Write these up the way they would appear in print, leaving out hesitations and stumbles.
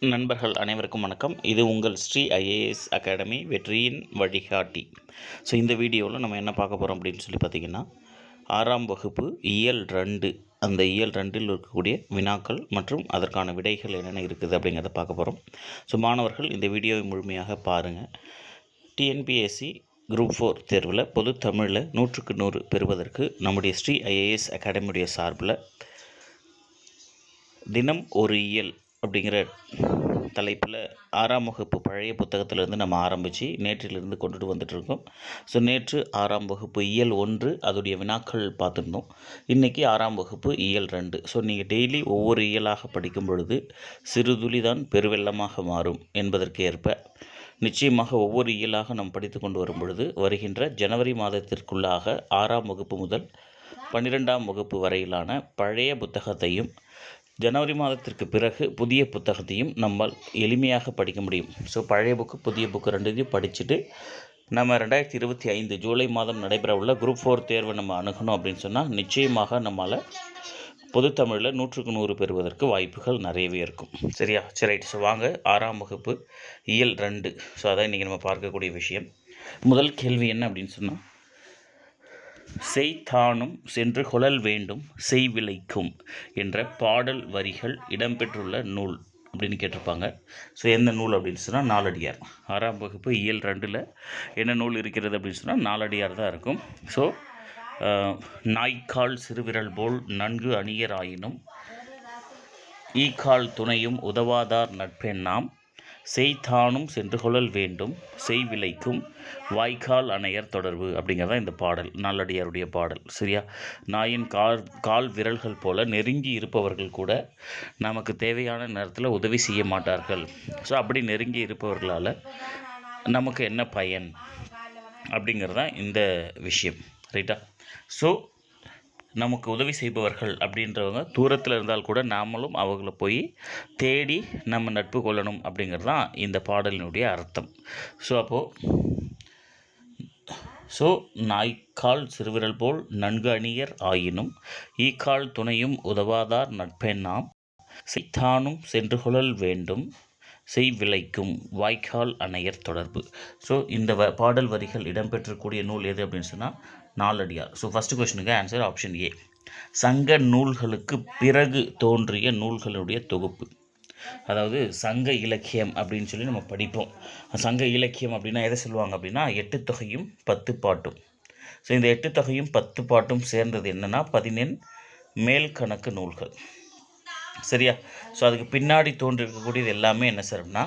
நண்பர்கள் அனைவருக்கும் வணக்கம். இது உங்கள் ஸ்ரீ ஐஏஎஸ் அகாடமி வெற்றியின் வழிகாட்டி. இந்த வீடியோவில் நம்ம என்ன பார்க்க போகிறோம் அப்படின்னு சொல்லி பார்த்திங்கன்னா, 6ஆம் வகுப்பு இயல் 2 அந்த இயல் 2இல் இருக்கக்கூடிய வினாக்கள் மற்றும் அதற்கான விடைகள் என்னென்ன இருக்குது அப்படிங்கிறத பார்க்க போகிறோம். மாணவர்கள் இந்த வீடியோவை முழுமையாக பாருங்கள். டிஎன்பிஎஸ்சி குரூப் 4 தேர்வில் பொது தமிழில் 100க்கு 100 பெறுவதற்கு நம்முடைய ஸ்ரீ ஐஏஎஸ் அகாடமியுடைய சார்பில் தினம் ஒரு இயல் அப்படிங்கிற தலைப்பில் 6ஆம் வகுப்பு பழைய புத்தகத்திலேருந்து நம்ம ஆரம்பித்து நேற்றிலிருந்து கொண்டுட்டு வந்துட்டுருக்கோம். நேற்று 6ஆம் வகுப்பு இயல் 1 அதோடைய வினாக்கள் பார்த்துருந்தோம். இன்றைக்கி 6ஆம் வகுப்பு இயல் 2. நீங்கள் டெய்லி ஒவ்வொரு இயலாக படிக்கும் பொழுது சிறுதுளி தான் பெருவெள்ளமாக மாறும் என்பதற்கு ஏற்ப நிச்சயமாக ஒவ்வொரு இயலாக நாம் படித்து கொண்டு வரும் பொழுது வருகின்ற ஜனவரி மாதத்திற்குள்ளாக 6ஆம் வகுப்பு முதல் 12ஆம் வகுப்பு வரையிலான பழைய புத்தகத்தையும் ஜனவரி மாதத்திற்கு பிறகு புதிய புத்தகத்தையும் நம்மால் எளிமையாக படிக்க முடியும். பழைய புக்கு புதிய புக்கு ரெண்டுத்தையும் படிச்சுட்டு நம்ம 2025 ஜூலை மாதம் நடைபெற உள்ள குரூப் 4 தேர்வை நம்ம அணுகணும் அப்படின்னு சொன்னால் நிச்சயமாக நம்மளால் பொதுத்தமிழில் 100க்கு 100 பெறுவதற்கு வாய்ப்புகள் நிறையவே இருக்கும். சரியா? ரைட். வாங்க 6ஆம் வகுப்பு இயல் 2. அதான் இன்றைக்கி நம்ம பார்க்கக்கூடிய விஷயம். முதல் கேள்வி என்ன அப்படின்னு சொன்னால், செய்தானும் சென்று கொள்ளல் வேண்டும் செய்விலைக்கும் என்ற பாடல் வரிகள் இடம்பெற்றுள்ள நூல் அப்படின்னு கேட்டிருப்பாங்க. எந்த நூல் அப்படின்னு சொன்னால் நாலடியார். 6ஆம் வகுப்பு இயல் 2ல் என்ன நூல் இருக்கிறது அப்படின்னு சொன்னால் நாலடியார் தான் இருக்கும். நாய்க்கால் சிறுவிரல் போல் நன்கு அணியர் ஆயினும் ஈக்கால் துணையும் உதவாதார் நட்பெண்ணாம் செய்தானும் சென்று கொள்ளல் வேண்டும் செய்விலைக்கும் வாய்க்கால் அணையர் தொடர்பு அப்படிங்கிறதான் இந்த பாடல், நாலடியாருடைய பாடல். சரியா? நாயின் கால் விரல்கள் போல நெருங்கி இருப்பவர்கள் கூட நமக்கு தேவையான நேரத்தில் உதவி செய்ய மாட்டார்கள். அப்படி நெருங்கி இருப்பவர்களால் நமக்கு என்ன பயன் அப்படிங்கிறதான் இந்த விஷயம். ரைட்டா? நமக்கு உதவி செய்பவர்கள் அப்படின்றவங்க தூரத்தில் இருந்தால் கூட நாமளும் அவங்கள போய் தேடி நம்ம நட்பு கொள்ளணும் அப்படிங்கிறது தான் இந்த பாடலினுடைய அர்த்தம். நாய்க்கால் சிறுவிரல் போல் நன்கு அணியர் ஆயினும் ஈக்கால் துணையும் உதவாதார் நட்பெண்ணாம் செய்தானும் சென்று கொள்ளல் வேண்டும் செய்விலைக்கும் வாய்க்கால் அணையர் தொடர்பு. இந்த பாடல் வரிகள் இடம்பெற்றக்கூடிய நூல் எது அப்படின்னு சொன்னால் நாலடியார். ஃபஸ்ட்டு கொஸ்டினுக்கு ஆன்சர் ஆப்ஷன் ஏ. சங்க நூல்களுக்கு பிறகு தோன்றிய நூல்களுடைய தொகுப்பு. அதாவது சங்க இலக்கியம் அப்படின்னு சொல்லி நம்ம படிப்போம். சங்க இலக்கியம் அப்படின்னா எதை சொல்லுவாங்க அப்படின்னா 8 தொகையும் 10 பாட்டும். இந்த 8 தொகையும் 10 பாட்டும் சேர்ந்தது என்னென்னா 14 மேல்கணக்கு நூல்கள். சரியா? அதுக்கு பின்னாடி தோன்றிருக்கக்கூடியது எல்லாமே என்ன சார்னா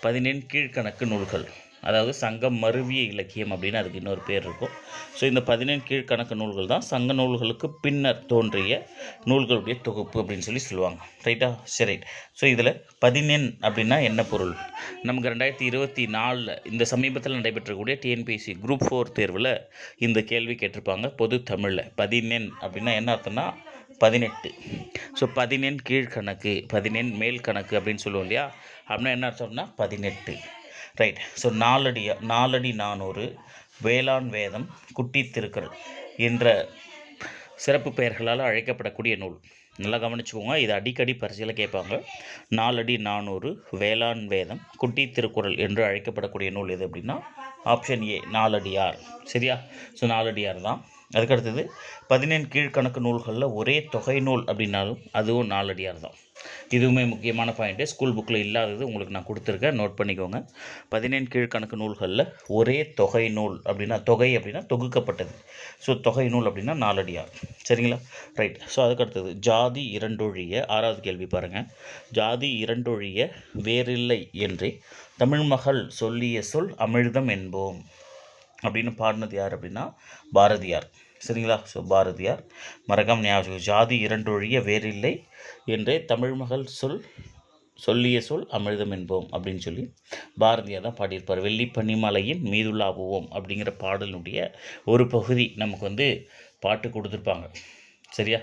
14 கீழ்கணக்கு நூல்கள். அதாவது சங்கம் மருவிய இலக்கியம் அப்படின்னு அதுக்கு இன்னொரு பேர் இருக்கும். இந்த 14 கீழ்கணக்கு நூல்கள் தான் சங்க நூல்களுக்கு பின்னர் தோன்றிய நூல்களுடைய தொகுப்பு அப்படின்னு சொல்லி சொல்லுவாங்க. ரைட்டா? சரி. இதில் 14 அப்படின்னா என்ன பொருள்? நமக்கு 2024 இந்த சமீபத்தில் நடைபெற்றக்கூடிய டிஎன்பிஎஸ்சி குரூப் 4 தேர்வில் இந்த கேள்வி கேட்டிருப்பாங்க. பொது தமிழில் 14 அப்படின்னா என்ன அர்த்தம்னா 18. 14 கீழ்கணக்கு 14 மேல் கணக்கு அப்படின்னு சொல்லுவோம் இல்லையா? அப்படின்னா என்ன அர்த்தம்னா 18. ரைட். நாலடி 400 வேளாண் வேதம் குட்டி திருக்குறள் என்ற சிறப்பு பெயர்களால் அழைக்கப்படக்கூடிய நூல். நல்லா கவனிச்சுக்கோங்க, இது அடிக்கடி பரிசையில் கேட்பாங்க. 400 வேளாண் வேதம் குட்டி திருக்குறள் என்று அழைக்கப்படக்கூடிய நூல் எது அப்படின்னா ஆப்ஷன் ஏ நாலடியார். சரியா? நாலடியார் தான். அதுக்கடுத்தது 14 கீழ்கணக்கு நூல்களில் ஒரே தொகை நூல் அப்படின்னாலும் அதுவும் நாலடியார் தான். இதுவுமே முக்கியமான பாயிண்ட்டு. ஸ்கூல் புக்கில் இல்லாதது உங்களுக்கு நான் கொடுத்துருக்கேன், நோட் பண்ணிக்கோங்க. 14 கீழ்கணக்கு நூல்களில் ஒரே தொகை நூல் அப்படின்னா தொகை அப்படின்னா தொகுக்கப்பட்டது. தொகை நூல் அப்படின்னா நாலடியார். சரிங்களா? ரைட். அதுக்கடுத்தது ஜாதி இரண்டொழிய 6வது கேள்வி பாருங்கள். ஜாதி இரண்டொழிய வேறில்லை என்றே தமிழ்மகள் சொல்லிய சொல் அமிழ்தம் என்போம் அப்படின்னு பாடினது யார் அப்படின்னா பாரதியார். சரிங்களா? பாரதியார். மறக்காம ஞாபகம். ஜாதி இரண்டொழிய வேறில்லை என்றே தமிழ்மகள் சொல்லிய சொல் அமிழ்தம் என்போம் அப்படின்னு சொல்லி பாரதியார் தான் பாடியிருப்பார். வெள்ளி பனிமலையின் மீதுலாவுவோம் அப்படிங்கிற பாடலுடைய ஒரு பகுதி நமக்கு பாட்டு கொடுத்துருப்பாங்க. சரியா?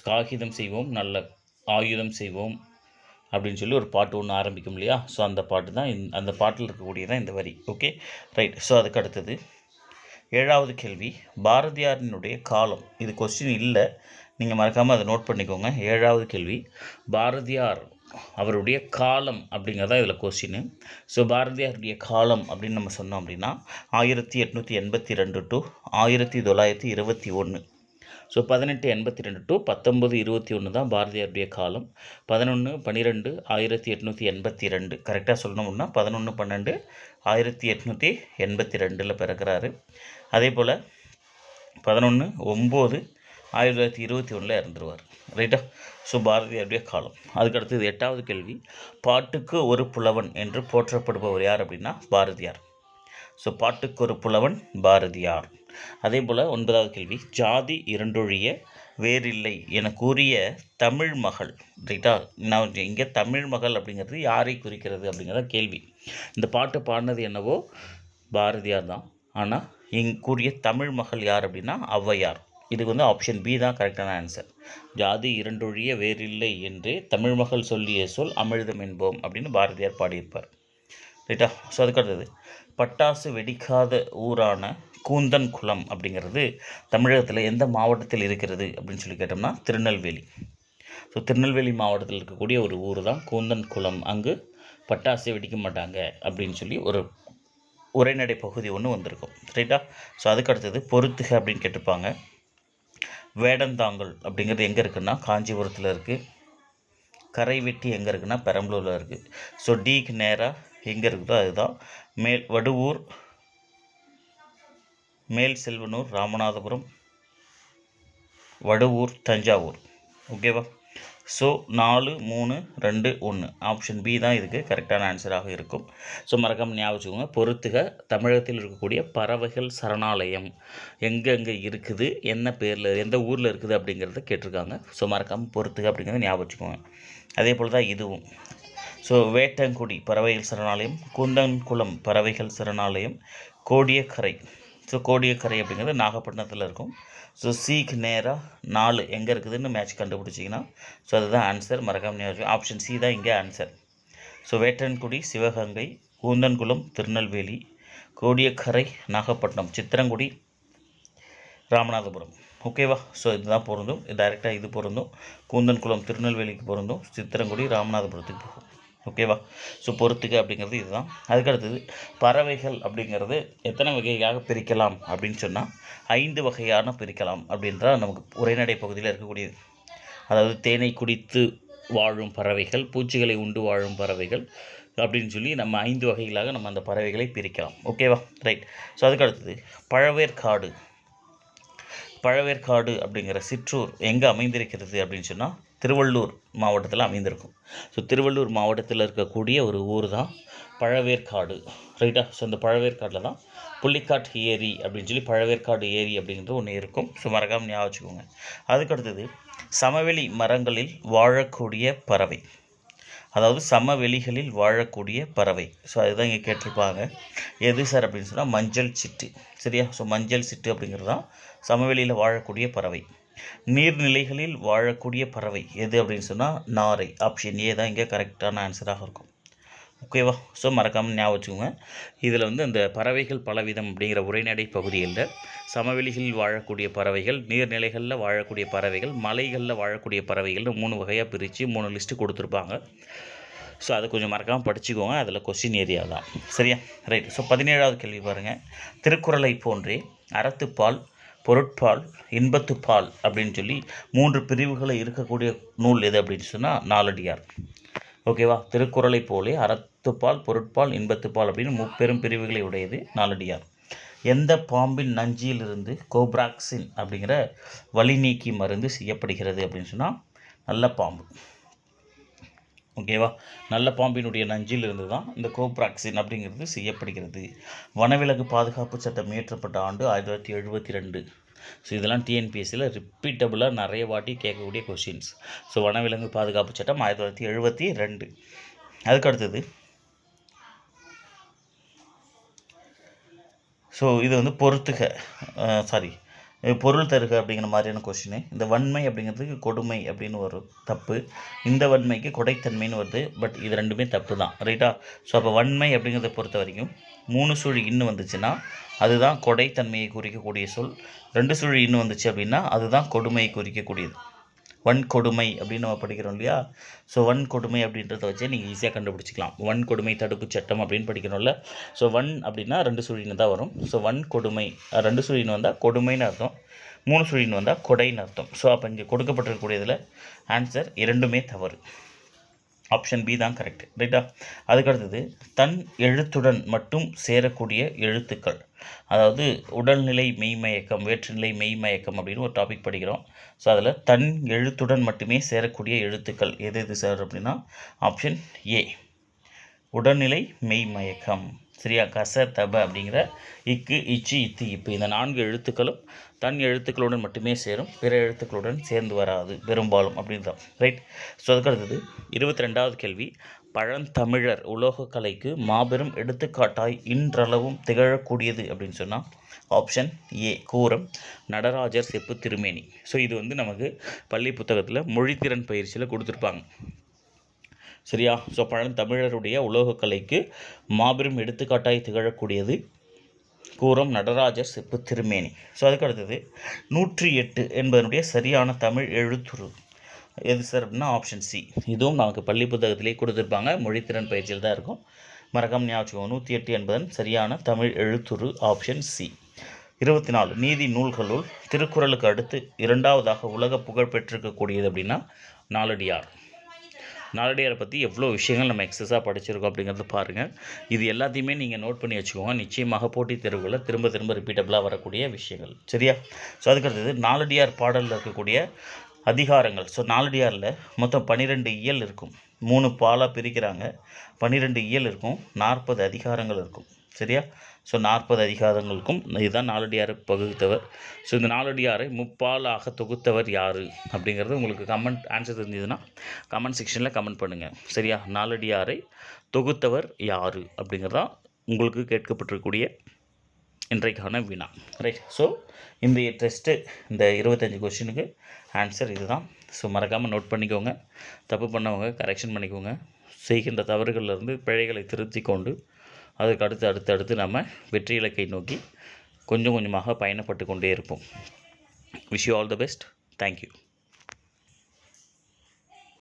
காகிதம் செய்வோம் நல்ல ஆயுதம் செய்வோம் அப்படின்னு சொல்லி ஒரு பாட்டு ஒன்று ஆரம்பிக்கும் இல்லையா? அந்த பாட்டு தான் அந்த பாட்டில் இருக்கக்கூடியதான் இந்த வரி. Okay, right. அதுக்கு அடுத்தது 7வது கேள்வி, பாரதியாரினுடைய காலம். இது கொஸ்டின் இல்லை, நீங்கள் மறக்காமல் அதை நோட் பண்ணிக்கோங்க. 7வது கேள்வி, பாரதியார் அவருடைய காலம் அப்படிங்கிறதா இதில் கொஸ்டின். ஸோ பாரதியாருடைய காலம் அப்படின்னு நம்ம சொன்னோம் அப்படின்னா 1882 டு 1921. ஸோ 1882 டு 1921 தான் பாரதியாருடைய காலம். 11/12/1882 கரெக்டாக சொல்லணும்னா 11/12/1882 பிறக்கிறாரு. அதே போல் 11/9/1921 இறந்துருவார். ரைட்டா? ஸோ பாரதியாருடைய காலம். அதுக்கடுத்தது 8வது கேள்வி, பாட்டுக்கு ஒரு புலவன் என்று போற்றப்படுபவர் யார் அப்படின்னா பாரதியார். ஸோ பாட்டுக்கு ஒரு புலவன் பாரதியார். அதே போல் 9வது கேள்வி, ஜாதி இரண்டொழிய வேறில்லை என கூறிய தமிழ் மகள். ரைட்டா? நான் இங்கே தமிழ் மகள் அப்படிங்கிறது யாரை குறிக்கிறது அப்படிங்கிறத கேள்வி. இந்த பாட்டு பாடினது என்னவோ பாரதியார் தான். ஆனால் இங்கே கூறிய தமிழ் மகள் யார் அப்படின்னா ஔவையார். இதுக்கு வந்து ஆப்ஷன் பி தான் கரெக்டான ஆன்சர். ஜாதி இரண்டொழிய வேறில்லை என்று தமிழ் மகள் சொல்லிய சொல் அமிழ்தம் என்போம் அப்படின்னு பாரதியார் பாடியிருப்பார். ரைட்டா? ஸோ அதுக்கடுத்தது, பட்டாசு வெடிக்காத ஊரான கூந்தன் குளம் அப்படிங்கிறது தமிழகத்தில் எந்த மாவட்டத்தில் இருக்கிறது அப்படின்னு சொல்லி கேட்டோம்னா திருநெல்வேலி. ஸோ திருநெல்வேலி மாவட்டத்தில் இருக்கக்கூடிய ஒரு ஊர் தான் கூந்தன் குளம். அங்கு பட்டாசை வெடிக்க மாட்டாங்க அப்படின்னு சொல்லி ஒரு உரைநடை பகுதி ஒன்று வந்திருக்கும். ரைட்டா? ஸோ அதுக்கடுத்தது பொறுத்துக அப்படின்னு கேட்டிருப்பாங்க. வேடந்தாங்கல் அப்படிங்கிறது எங்கே இருக்குன்னா காஞ்சிபுரத்தில் இருக்குது. கரைவெட்டி எங்கே இருக்குன்னா பெரம்பலூரில் இருக்குது. ஸோ டிக்கு நேராக எங்கே இருக்குதோ அதுதான். வடுவூர், மேல் செல்வனூர், ராமநாதபுரம், வடுவூர், தஞ்சாவூர். ஓகேவா? ஸோ 4, 3, 2, 1 ஆப்ஷன் பி தான் இதுக்கு கரெக்டான ஆன்சராக இருக்கும். ஸோ மறக்காமல் ஞாபகம் வச்சுக்கோங்க. பொறுத்துக தமிழகத்தில் இருக்கக்கூடிய பறவைகள் சரணாலயம் எங்கெங்கே இருக்குது, என்ன பேரில், எந்த ஊரில் இருக்குது அப்படிங்கிறத கேட்டிருக்காங்க. ஸோ மறக்காமல் பொறுத்துக அப்படிங்கிறத ஞாபகம் வச்சுக்கோங்க. அதே போல் தான் இதுவும். ஸோ வேட்டங்குடி பறவைகள் சரணாலயம், கூந்தன்குளம் பறவைகள் சரணாலயம், கோடியக்கரை. ஸோ கோடியக்கரை அப்படிங்கிறது நாகப்பட்டினத்தில் இருக்கும். ஸோ சிக்கு நேராக 4 எங்கே இருக்குதுன்னு மேட்ச் கண்டுபிடிச்சிங்கன்னா ஸோ அதுதான் ஆன்சர். மறக்காமல் ஆப்ஷன் சி தான் இங்கே ஆன்சர். ஸோ வேட்டன்குடி சிவகங்கை, கூந்தன்குளம் திருநெல்வேலி, கோடியக்கரை நாகப்பட்டினம், சித்திரங்குடி ராமநாதபுரம். ஓகேவா? ஸோ இதுதான் பொருந்தும். டைரெக்டாக இது பொருந்தும். கூந்தன்குளம் திருநெல்வேலிக்கு பொருந்தும், சித்திரங்குடி ராமநாதபுரத்துக்கு போகும். ஓகேவா? ஸோ பொறுத்துக்க அப்படிங்கிறது இதுதான். அதுக்கடுத்தது பறவைகள் அப்படிங்கிறது எத்தனை வகையாக பிரிக்கலாம் அப்படின்னு சொன்னால் 5 வகையான பிரிக்கலாம் அப்படின்றா நமக்கு உரைநடை பகுதியில் இருக்கக்கூடியது. அதாவது தேனை குடித்து வாழும் பறவைகள், பூச்சிகளை உண்டு வாழும் பறவைகள் அப்படின்னு சொல்லி நம்ம 5 வகைகளாக நம்ம அந்த பறவைகளை பிரிக்கலாம். ஓகேவா? ரைட். ஸோ அதுக்கடுத்தது பழவேற்காடு. பழவேற்காடு அப்படிங்கிற சிற்றூர் எங்கே அமைந்திருக்கிறது அப்படின்னு சொன்னால் திருவள்ளூர் மாவட்டத்தில் அமைந்திருக்கும். ஸோ திருவள்ளூர் மாவட்டத்தில் இருக்கக்கூடிய ஒரு ஊர் தான் பழவேற்காடு. ரைட்டா? ஸோ அந்த பழவேற்காட்டில் தான் புள்ளிக்காட் ஏரி அப்படின்னு சொல்லி பழவேற்காடு ஏரி அப்படிங்கிறது ஒன்று இருக்கும். ஸோ மறக்காமல் ஞாபகம் வச்சுக்கோங்க. அதுக்கடுத்தது சமவெளி மரங்களில் வாழக்கூடிய பறவை. அதாவது சமவெளிகளில் வாழக்கூடிய பறவை. ஸோ அதுதான் இங்கே கேட்டிருப்பாங்க. எது சார் அப்படின்னு சொன்னால் மஞ்சள் சிட்டு. சரியா? ஸோ மஞ்சள் சிட்டு அப்படிங்கிறது தான் சமவெளியில் வாழக்கூடிய பறவை. நீர்நிலைகளில் வாழக்கூடிய பறவை எது அப்படின்னு சொன்னால் நாரை. ஆப்ஷன் ஏ தான் இங்கே கரெக்டான ஆன்சராக இருக்கும். ஓகேவா? ஸோ மறக்காமல் ஞாபகம் வச்சுக்கோங்க. இதில் வந்து அந்த பறவைகள் பலவிதம் அப்படிங்கிற உரைநடை பகுதியில் சமவெளிகளில் வாழக்கூடிய பறவைகள், நீர்நிலைகளில் வாழக்கூடிய பறவைகள், மலைகளில் வாழக்கூடிய பறவைகள்னு 3 வகையாக பிரித்து 3 லிஸ்ட்டு கொடுத்துருப்பாங்க. ஸோ அதை கொஞ்சம் மறக்காமல் படிச்சுக்கோங்க. அதில் கொஸ்டின் ஏரியா தான். சரியா? ரைட். ஸோ 17வது கேள்வி பாருங்கள். திருக்குறளை போன்றே அறத்துப்பால், பொருட்பால், இன்பத்துப்பால் அப்படின்னு சொல்லி 3 பிரிவுகளை இருக்கக்கூடிய நூல் எது அப்படின்னு சொன்னால் நாலடியார். ஓகேவா? திருக்குறளை போலே அறத்துப்பால், பொருட்பால், இன்பத்துப்பால் அப்படின்னு 3 பெரும் பிரிவுகளை உடையது நாலடியார். எந்த பாம்பின் நஞ்சிலிருந்து கோப்ராக்சின் அப்படிங்கிற வலி நீக்கி மருந்து செய்யப்படுகிறது அப்படின்னு சொன்னால் நல்ல பாம்பு. ஓகேவா? நல்ல பாம்பினுடைய நஞ்சில் இருந்து தான் இந்த கோப்ராக்சின் அப்படிங்கிறது செய்யப்படுகிறது. வனவிலங்கு பாதுகாப்பு சட்டம் இயற்றப்பட்ட ஆண்டு 1972. ஸோ இதெல்லாம் டிஎன்பிஎஸ்சியில் ரிப்பீட்டபுளாக நிறைய வாட்டி கேட்கக்கூடிய கொஷின்ஸ். ஸோ வனவிலங்கு பாதுகாப்பு சட்டம் 1972. அதுக்கடுத்தது ஸோ இது வந்து பொருள் தருக அப்படிங்கிற மாதிரியான கொஷின். இந்த வன்மை அப்படிங்கிறதுக்கு கொடுமை அப்படின்னு வரும், தப்பு. இந்த வன்மைக்கு கொடைத்தன்மைன்னு வருது, பட் இது ரெண்டுமே தப்பு தான். ரைட்டா? ஸோ அப்போ வன்மை அப்படிங்கிறத பொறுத்த வரைக்கும் 3 சுழி இன்னும் வந்துச்சுன்னா அதுதான் கொடைத்தன்மையை குறிக்கக்கூடிய சொல். 2 சுழி இன்னும் வந்துச்சு அப்படின்னா அதுதான் கொடுமையை குறிக்கக்கூடியது. வன்கொடுமை அப்படின்னு நம்ம படிக்கிறோம் இல்லையா? ஸோ வன்கொடுமை அப்படின்றத வச்சு நீங்கள் ஈஸியாக கண்டுபிடிச்சிக்கலாம். வன்கொடுமை தடுப்பு சட்டம் அப்படின்னு படிக்கிறோம்ல. ஸோ வன் அப்படின்னா 2 சுழின்னு தான் வரும். ஸோ வன்கொடுமை 2 சுழின்னு வந்தால் கொடுமைன்னு அர்த்தம், 3 சுழின்னு வந்தால் கொடைன்னு அர்த்தம். ஸோ அப்போ இங்கே கொடுக்கப்பட்டிருக்கக்கூடியதில் ஆன்சர் இரண்டுமே தவறு. ஆப்ஷன் பி தான் கரெக்ட், ரைட்டா? அதுக்கடுத்தது தன் எழுத்துடன் மட்டும் சேரக்கூடிய எழுத்துக்கள், அதாவது உடல்நிலை மெய்மயக்கம், வேற்றுநிலை மெய்மயக்கம் அப்படின்னு ஒரு டாபிக் படிக்கிறோம். ஸோ அதில் தன் எழுத்துடன் மட்டுமே சேரக்கூடிய எழுத்துக்கள் எது எது சார் அப்படின்னா ஆப்ஷன் ஏ உடல்நிலை மெய்மயக்கம். சரியா? கச தப அப்படிங்கிற இக்கு இச்சு இத்து இப்பு இந்த 4 எழுத்துக்களும் தன் எழுத்துக்களுடன் மட்டுமே சேரும், பிற எழுத்துக்களுடன் சேர்ந்து வராது பெரும்பாலும் அப்படின்தான், ரைட்? ஸோ அதுக்கடுத்தது 22வது கேள்வி, பழந்தமிழர் உலோகக்கலைக்கு மாபெரும் எடுத்துக்காட்டாய் இன்றளவும் திகழக்கூடியது அப்படின்னு சொன்னால் ஆப்ஷன் ஏ கூரம் நடராஜர் செப்பு திருமேனி. ஸோ இது வந்து நமக்கு பள்ளி புத்தகத்தில் மொழித்திறன் பயிற்சியில் கொடுத்துருப்பாங்க. சரியா? ஸோ பழந்தமிழருடைய உலோகக்கலைக்கு மாபெரும் எடுத்துக்காட்டாய் திகழக்கூடியது கூரம் நடராஜர் செப்பு திருமேனி. ஸோ அதுக்கு அடுத்தது 108 என்பதனுடைய சரியான தமிழ் எழுத்துரு எது சார் அப்படின்னா ஆப்ஷன் சி. இதுவும் நமக்கு பள்ளி புத்தகத்திலே கொடுத்துருப்பாங்க, மொழித்திறன் பயிற்சியில் தான் இருக்கும். மறக்காம ஞாபகம் 108 என்பதன் சரியான தமிழ் எழுத்துரு ஆப்ஷன் சி. 24 நீதி நூல்களுள் திருக்குறளுக்கு அடுத்து 2வதாக உலக புகழ் பெற்றிருக்கக்கூடியது அப்படின்னா நாலடியார். நாலடியாரை பற்றி எவ்வளோ விஷயங்கள் நம்ம எக்ஸஸாக படிச்சிருக்கோம் அப்படிங்கிறத பாருங்கள். இது எல்லாத்தையுமே நீங்கள் நோட் பண்ணி வச்சுக்கோங்க. நிச்சயமாக போட்டித் தேர்வுகளில் திரும்ப திரும்ப ரிப்பீட்டபிளாக வரக்கூடிய விஷயங்கள். சரியா? ஸோ அதுக்கடுத்தது நாலடியார் பாடலில் இருக்கக்கூடிய அதிகாரங்கள். ஸோ நாலடியாரில் மொத்தம் 12 இயல் இருக்கும், 3 பாலாக பிரிக்கிறாங்க, 12 இயல் இருக்கும், 40 அதிகாரங்கள் இருக்கும். சரியா? ஸோ 40 அதிகாரங்களுக்கும் இதுதான் நாலடியாரை பகுத்தவர். ஸோ இந்த நாலடியாரை முப்பாலாக தொகுத்தவர் யார் அப்படிங்கிறது உங்களுக்கு ஆன்சர் தெரிஞ்சதுன்னா கமெண்ட் செக்ஷனில் கமெண்ட் பண்ணுங்கள். சரியா? நாலடியாரை தொகுத்தவர் யார் அப்படிங்கிறதான் உங்களுக்கு கேட்கப்பட்டிருக்கக்கூடிய இன்றைக்கான வினா, ரைட்? ஸோ இந்த டெஸ்ட்டு இந்த 25 கொஸ்டினுக்கு ஆன்சர் இதுதான். ஸோ மறக்காமல் நோட் பண்ணிக்கோங்க. தப்பு பண்ணவங்க கரெக்ஷன் பண்ணிக்கோங்க. செய்கின்ற தவறுகளிலிருந்து பிழைகளை திருத்தி கொண்டு அதுக்கு அடுத்து நம்ம வெற்றி இலக்கை நோக்கி கொஞ்சம் கொஞ்சமாக பயணப்பட்டு கொண்டே இருப்போம். Wish you all the best. Thank you.